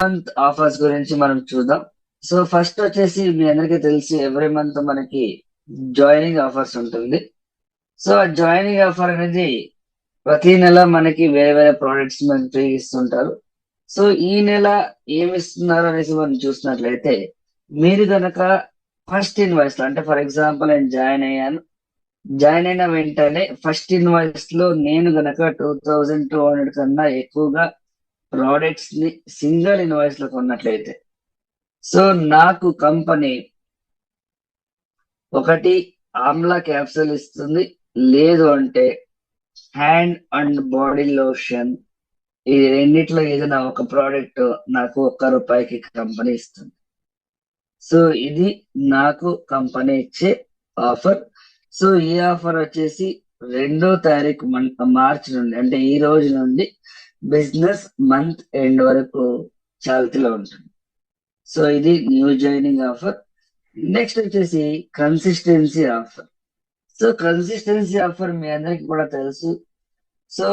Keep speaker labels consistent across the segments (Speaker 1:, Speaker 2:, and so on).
Speaker 1: Month offers గురించి మనం చూద్దాం. సో ఫస్ట్ వచ్చేసి మీ అందరికీ తెలిసి ఎవ్రీ మంత్ మనకి జాయినింగ్ ఆఫర్స్ ఉంటుంది. సో ఆ జాయినింగ్ ఆఫర్ అనేది ప్రతి నెల మనకి వేరే వేరే ప్రోడక్ట్స్ మనకి ఫ్రీ ఇస్తుంటారు. సో ఈ నెల ఏమి ఇస్తున్నారు అనేసి మనం చూసినట్లయితే, మీరు గనక ఫస్ట్ ఇన్వాయిస్ అంటే ఫర్ ఎగ్జాంపుల్ నేను జాయిన్ అయిన వెంటనే ఫస్ట్ ఇన్వాయిస్ లో నేను గనక 2200 కన్నా ఎక్కువగా ప్రోడక్ట్స్ ని సింగిల్ ఇన్వాయిస్ లో కొన్నట్లయితే, సో నాకు కంపెనీ ఒకటి ఆమ్లా క్యాప్సూల్ ఇస్తుంది, లేదు అంటే హ్యాండ్ అండ్ బాడీ లోషన్. ఈ రెండిట్లో ఏదైనా ఒక ప్రోడక్ట్ నాకు ₹1 కంపెనీ ఇస్తుంది. సో ఇది నాకు కంపెనీ ఇచ్చే ఆఫర్. సో ఈ ఆఫర్ వచ్చేసి 2వ తారీఖు మార్చి నుండి, అంటే ఈ రోజు నుండి బిజినెస్ మంత్ ఎండ్ వరకు చాల్తీలో ఉంటుంది. సో ఇది న్యూ జాయినింగ్ ఆఫర్. నెక్స్ట్ వచ్చేసి consistency offer. So consistency offer మీ అందరికి కూడా తెలుసు. సో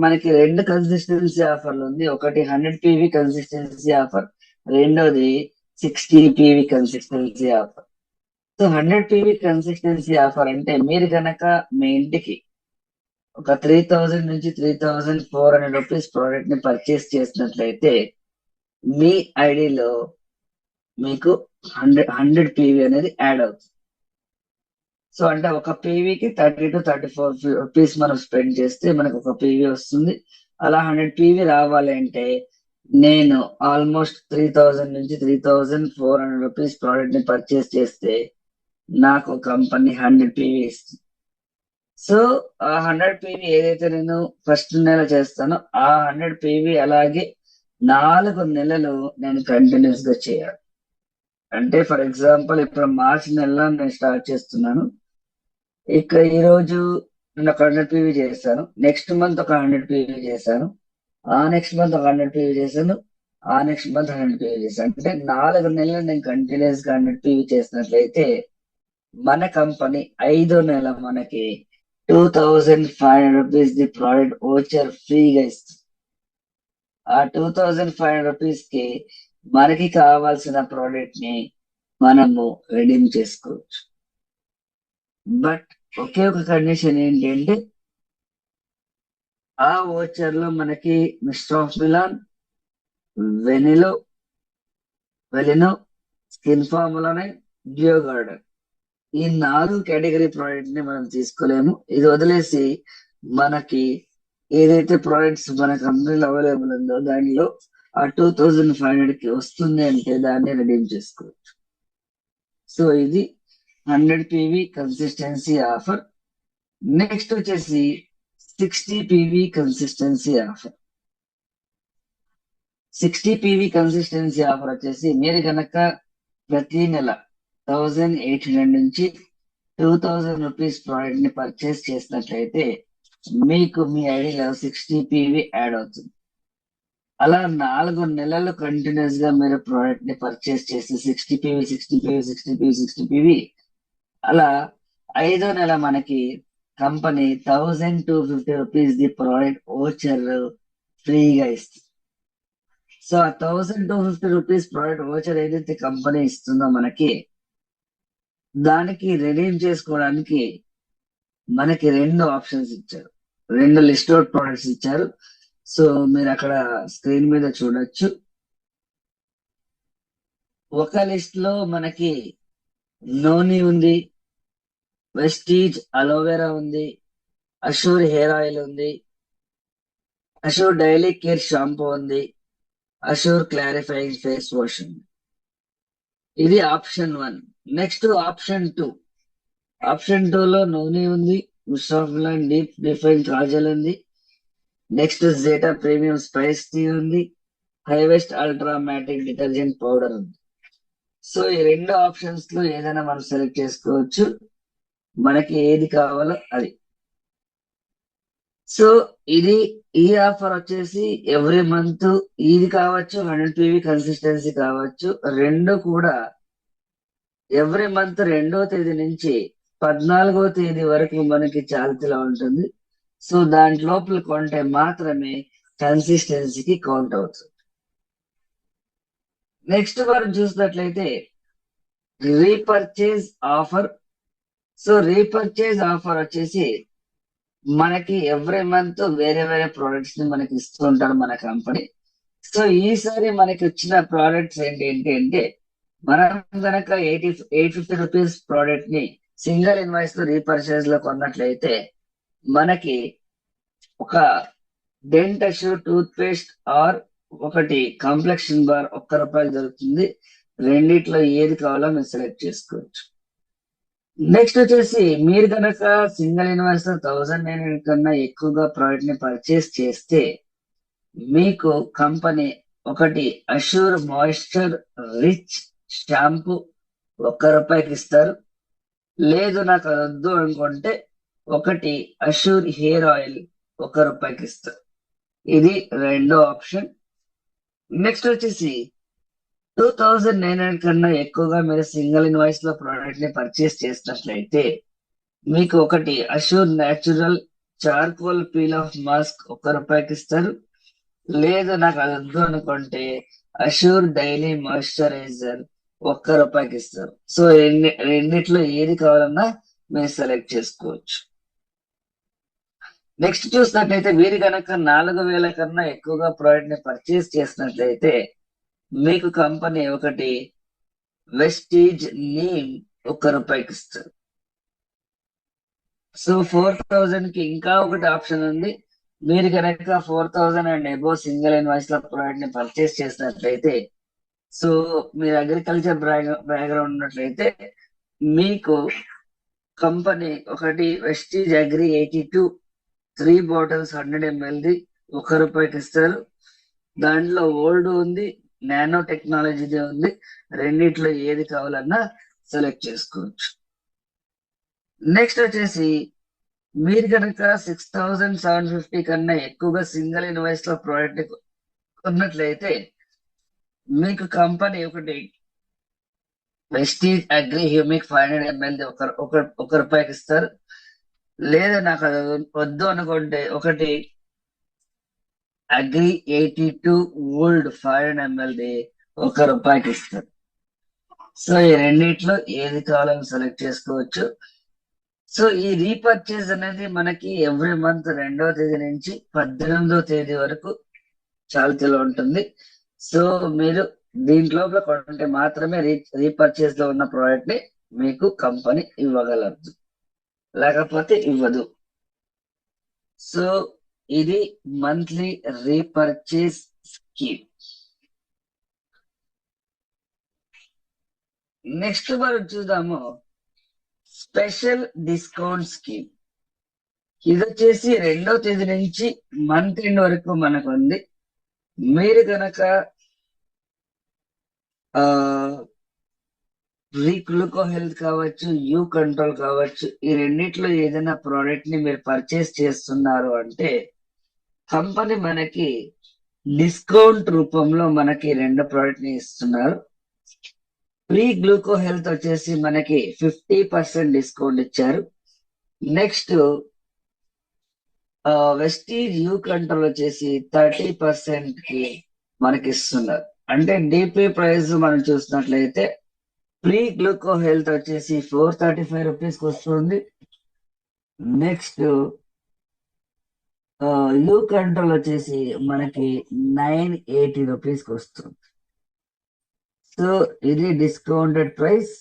Speaker 1: మనకి 2 కన్సిస్టెన్సీ ఆఫర్లు ఉంది. ఒకటి 100 PV కన్సిస్టెన్సీ ఆఫర్, రెండోది 60 PV consistency offer. So 100 PV consistency offer అంటే మీరు కనుక మీ ఇంటికి ఒక 3000 నుంచి ₹3400 ప్రోడక్ట్ ని పర్చేస్ చేసినట్లయితే, మీ ఐడిలో మీకు 100 PV అనేది యాడ్ అవుతుంది. సో అంటే ఒక పీవీకి 30 to 34 రూపీస్ మనం స్పెండ్ చేస్తే మనకు ఒక పీవీ వస్తుంది. అలా 100 PV రావాలి అంటే నేను ఆల్మోస్ట్ 3000 నుంచి ₹3400 ప్రోడక్ట్ ని పర్చేస్ చేస్తే నాకు కంపెనీ 100 PV ఇస్తుంది. సో ఆ 100 PV ఏదైతే నేను ఫస్ట్ నెల చేస్తానో ఆ 100 PV అలాగే 4 నెలలు నేను కంటిన్యూస్ గా చేయాలి. అంటే ఫర్ ఎగ్జాంపుల్ ఇప్పుడు మార్చి నెలలో నేను స్టార్ట్ చేస్తున్నాను. ఇక ఈ రోజు నేను ఒక 100 PV చేశాను, నెక్స్ట్ మంత్ ఒక 100 PV చేశాను, ఆ నెక్స్ట్ మంత్ ఒక 100 PV చేశాను, ఆ నెక్స్ట్ మంత్ 100 PV చేశాను. అంటే 4 నెలలు నేను కంటిన్యూస్ గా 100 PV చేసినట్లయితే మన కంపెనీ 5వ నెల మనకి ₹2500 ది ప్రోడక్ట్ ఓచర్ ఫ్రీగా ఇస్తుంది. ఆ ₹2500 కి మనకి కావాల్సిన ప్రోడక్ట్ ని మనము రెడీమ్ చేసుకోవచ్చు. బట్ ఒకే ఒక కండిషన్ ఏంటి అంటే, ఆ ఓచర్ లో మనకి మిస్టర్ ఆఫ్ మిలాన్, వెనిలో వెలినో, స్కిన్ ఫార్ములానే, జియో గార్డెన్, ఈ 4 కేటగిరీ ప్రోడక్ట్ ని మనం తీసుకోలేము. ఇది వదిలేసి మనకి ఏదైతే ప్రోడక్ట్స్ మన కంపెనీలో అవైలబుల్ ఉందో దానిలో ఆ 2500 కి వస్తుంది అంటే దాన్ని రెడీమ్ చేసుకోవచ్చు. సో ఇది 100 PV కన్సిస్టెన్సీ ఆఫర్. నెక్స్ట్ వచ్చేసి 60 PV consistency offer. 60 PV consistency offer వచ్చేసి మీరు కనుక ప్రతి నెల 1800 నుంచి ₹2000 ప్రోడక్ట్ ని పర్చేస్ చేసినట్లయితే మీకు మీ ఐడిలో 60 PV యాడ్ అవుతుంది. అలా 4 నెలలు కంటిన్యూస్ గా మీరు ప్రోడక్ట్ ని పర్చేస్ చేసి 60 PV అలా 5వ నెల మనకి కంపెనీ ₹1250 ది ప్రోడక్ట్ ఓచర్ ఫ్రీగా ఇస్తుంది. సో ఆ ₹1250 ప్రోడక్ట్ ఓచర్ ఏదైతే కంపెనీ ఇస్తుందో మనకి, దానికి రెడీమ్ చేసుకోవడానికి మనకి 2 ఆప్షన్స్ ఇచ్చారు, 2 లిస్ట్ అవుట్ ప్రోడక్ట్స్ ఇచ్చారు. సో మీరు అక్కడ స్క్రీన్ మీద చూడొచ్చు. ఒక లిస్ట్ లో మనకి నోని ఉంది, వెస్టీజ్ అలోవెరా ఉంది, అషూర్ హెయిర్ ఆయిల్ ఉంది, అషూర్ డైలీ కేర్ షాంపూ ఉంది, అషూర్ క్లారిఫైయింగ్ ఫేస్ వాష్ ఉంది. ఇది ఆప్షన్ 1. నెక్స్ట్ ఆప్షన్ 2 లో నోని ఉంది, మిస్టాఫ్లాన్ డీప్ డిఫైన్ కాజల్ ఉంది, next zeta premium spice tea ఉంది, highwest ultra matic detergent powder ఉంది. సో ఈ 2 ఆప్షన్స్ లో ఏదైనా మనం సెలెక్ట్ చేసుకోవచ్చు, మనకి ఏది కావాలో అది. సో ఇది ఈ ఆఫర్ వచ్చేసి ఎవ్రీ మంత్ ఇది కావచ్చు, 100 PV కన్సిస్టెన్సీ కావచ్చు, 2 కూడా ఎవ్రీ మంత్ 2వ తేదీ నుంచి 14వ తేదీ వరకు మనకి చాల్తీలో ఉంటుంది. సో దాని లోపల కొంటే మాత్రమే కన్సిస్టెన్సీకి కౌంట్ అవుతుంది. నెక్స్ట్ మనం చూసినట్లయితే repurchase offer. So repurchase offer వచ్చేసి మనకి ఎవ్రీ మంత్ వేరే వేరే ప్రోడక్ట్స్ ని మనకి ఇస్తూ ఉంటాడు మన కంపెనీ. సో ఈసారి మనకి వచ్చిన ప్రోడక్ట్స్ ఏంటి అంటే మనం కనుక 850 రూపీస్ ప్రోడక్ట్ ని సింగిల్ ఇన్వాయిస్ లో రీపర్చేజ్ లో కొన్నట్లయితే మనకి ఒక dent assure toothpaste or ఒకటి కాంప్లెక్షన్ బార్ ₹1 దొరుకుతుంది. రెండిట్లో ఏది కావాలో మీరు సెలెక్ట్ చేసుకోవచ్చు. నెక్స్ట్ వచ్చేసి మీరు కనుక సింగిల్ ఇన్వాయిస్ లో 1900 కన్నా ఎక్కువగా ప్రోడక్ట్ ని పర్చేస్ చేస్తే మీకు కంపెనీ ఒకటి అష్యూర్ మాయిశ్చర్ రిచ్ షాంపూ ₹1 ఇస్తారు. లేదు నాకు అది వద్దు అనుకుంటే ఒకటి అష్యూర్ హెయిర్ ఆయిల్ ₹1 ఇస్తారు. ఇది రెండో ఆప్షన్. నెక్స్ట్ వచ్చేసి 2900 కన్నా ఎక్కువగా మీరు సింగిల్ ఇన్వాయిస్ లో ప్రోడక్ట్ ని పర్చేస్ చేసినట్లయితే మీకు ఒకటి Assure natural charcoal peel off mask ₹1 ఇస్తారు. లేదు నాకు అది వద్దు అనుకుంటే అష్యూర్ డైలీ మాయిశ్చరైజర్ ₹1 ఇస్తారు. సో రెండిట్లో ఏది కావాలన్నా మీరు సెలెక్ట్ చేసుకోవచ్చు. నెక్స్ట్ చూసినట్లయితే మీరు కనుక 4000 కన్నా ఎక్కువగా ప్రోడక్ట్ ని పర్చేస్ చేసినట్లయితే మీకు కంపెనీ ఒకటి వెస్టీజ్ నీమ్ ₹1 ఇస్తారు. సో 4000 కి ఇంకా ఒకటి ఆప్షన్ ఉంది. మీరు కనుక 4000 అండ్ అబోవ్ సింగిల్ ఇన్వాయిస్ లో ప్రోడక్ట్ ని పర్చేస్ చేసినట్లయితే, సో మీరు అగ్రికల్చర్ బ్యాక్గ్రౌండ్ ఉన్నట్లయితే మీకు కంపెనీ ఒకటి వెస్టీజ్ అగ్రి 82 3 బాటిల్స్ 100 ml ₹1 ఇస్తారు. దాంట్లో ఓల్డ్ ఉంది, నానో టెక్నాలజీది ఉంది. రెండిట్లో ఏది కావాలన్నా సెలెక్ట్ చేసుకోవచ్చు. నెక్స్ట్ వచ్చేసి మీరు కనుక 6750 కన్నా ఎక్కువగా సింగిల్ ఇన్వాయిస్ లో ప్రోడక్ట్ కొన్నట్లయితే మీకు కంపెనీ ఒకటి వెస్టీజ్ అగ్రి హ్యూమిక్ 500 ml ₹1 ఇస్తారు. లేదా నాకు అది వద్దు అనుకుంటే ఒకటి అగ్రి 82 ఓల్డ్ 500 ml ₹1 ఇస్తారు. సో ఈ రెండిట్లో ఏది కావాలని సెలెక్ట్ చేసుకోవచ్చు. సో ఈ రీపర్చేజ్ అనేది మనకి ఎవ్రీ మంత్ 2వ తేదీ నుంచి 18వ తేదీ వరకు చాల్తీలో ఉంటుంది. సో మీరు దీంట్లో కొంటే మాత్రమే రీపర్చేజ్ లో ఉన్న ప్రోడక్ట్ ని మీకు కంపెనీ ఇవ్వగలదు, లేకపోతే ఇవ్వదు. సో ఇది మంత్లీ రీపర్చేజ్ స్కీమ్. నెక్స్ట్ మనం చూద్దాము స్పెషల్ డిస్కౌంట్ స్కీమ్. ఇది వచ్చేసి 2వ తేదీ నుంచి మంత్ ఎండ్ వరకు మనకు ఉంది. మీరు కనుక గ్లూకో హెల్త్ కావచ్చు, యూ కంట్రోల్ కావచ్చు, ఈ రెండిట్లో ఏదైనా ప్రోడక్ట్ ని మీరు పర్చేస్ చేస్తున్నారు అంటే కంపెనీ మనకి డిస్కౌంట్ రూపంలో మనకి 2 ప్రోడక్ట్ ని ఇస్తున్నారు. ప్రీ గ్లూకో హెల్త్ వచ్చేసి మనకి 50% డిస్కౌంట్ ఇచ్చారు. నెక్స్ట్ వెస్టీజ్ యూ కంట్రోల్ వచ్చేసి 30% కి మనకి ఇస్తున్నారు. అంటే డిపి ప్రైస్ మనం చూసినట్లయితే ప్రీ గ్లూకో హెల్త్ వచ్చేసి ₹435 వస్తుంది. నెక్స్ట్ యూ కంట్రోల్ వచ్చేసి మనకి ₹980 వస్తుంది. సో ఇది డిస్కౌంటెడ్ ప్రైస్.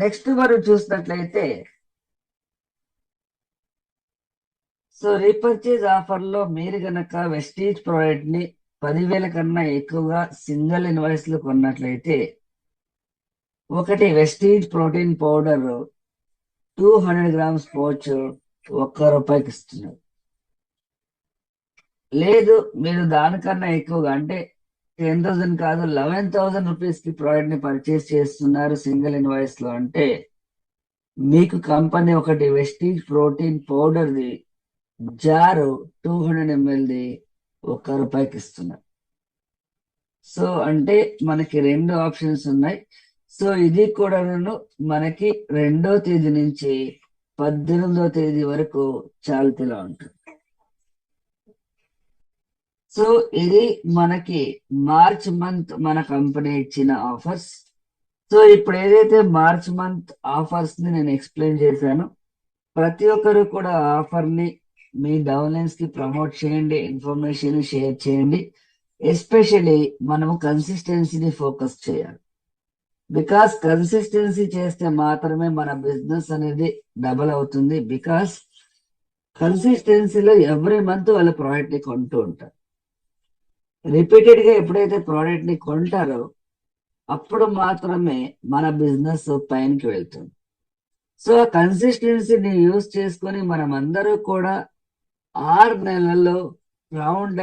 Speaker 1: నెక్స్ట్ మనం చూసినట్లయితే సో రీపర్చేజ్ ఆఫర్ లో మీరు గనక వెస్టీజ్ ప్రోడక్ట్ ని 10,000 కన్నా ఎక్కువగా సింగిల్ ఇన్వాయిస్ లో కొన్నట్లయితే ఒకటి Vestige protein powder 200 grams pouch ₹1 ఇస్తున్నారు. లేదు మీరు దానికన్నా ఎక్కువగా అంటే 10,000 కాదు 11,000 రూపీస్ కి ప్రోడక్ట్ ని పర్చేస్ చేస్తున్నారు సింగిల్ ఇన్వాయిస్ లో అంటే మీకు కంపెనీ ఒకటి Vestige protein powder the jar 200 ml ₹1 ఇస్తున్నారు. సో అంటే మనకి 2 ఆప్షన్స్ ఉన్నాయి. సో ఇది కూడా మనకి 2వ తేదీ నుంచి 18వ తేదీ వరకు చాల్తీలో ఉంటుంది. సో ఇది మనకి మార్చ్ మంత్ మన కంపెనీ ఇచ్చిన ఆఫర్స్. సో ఇప్పుడు ఏదైతే మార్చ్ మంత్ ఆఫర్స్ ని నేను ఎక్స్ప్లెయిన్ చేశాను, ప్రతి ఒక్కరు కూడా ఆఫర్ ని మీ డౌన్లైన్స్ కి ప్రమోట్ చేయండి, ఇన్ఫర్మేషన్ షేర్ చేయండి. ఎస్పెషల్లీ మనము కన్సిస్టెన్సీని ఫోకస్ చేయాలి. బికాస్ కన్సిస్టెన్సీ చేస్తే మాత్రమే మన బిజినెస్ అనేది డబల్ అవుతుంది. బికాస్ కన్సిస్టెన్సీలో ఎవ్రీ మంత్ వాళ్ళ ప్రోడక్ట్ ని కొంటూ ఉంటారు. రిపీటెడ్ గా ఎప్పుడైతే ప్రోడక్ట్ ని కొంటారో అప్పుడు మాత్రమే మన బిజినెస్ పైనకి వెళ్తుంది. సో కన్సిస్టెన్సీని యూజ్ చేసుకొని మనం అందరూ కూడా 6 నెలల్లో రౌండ్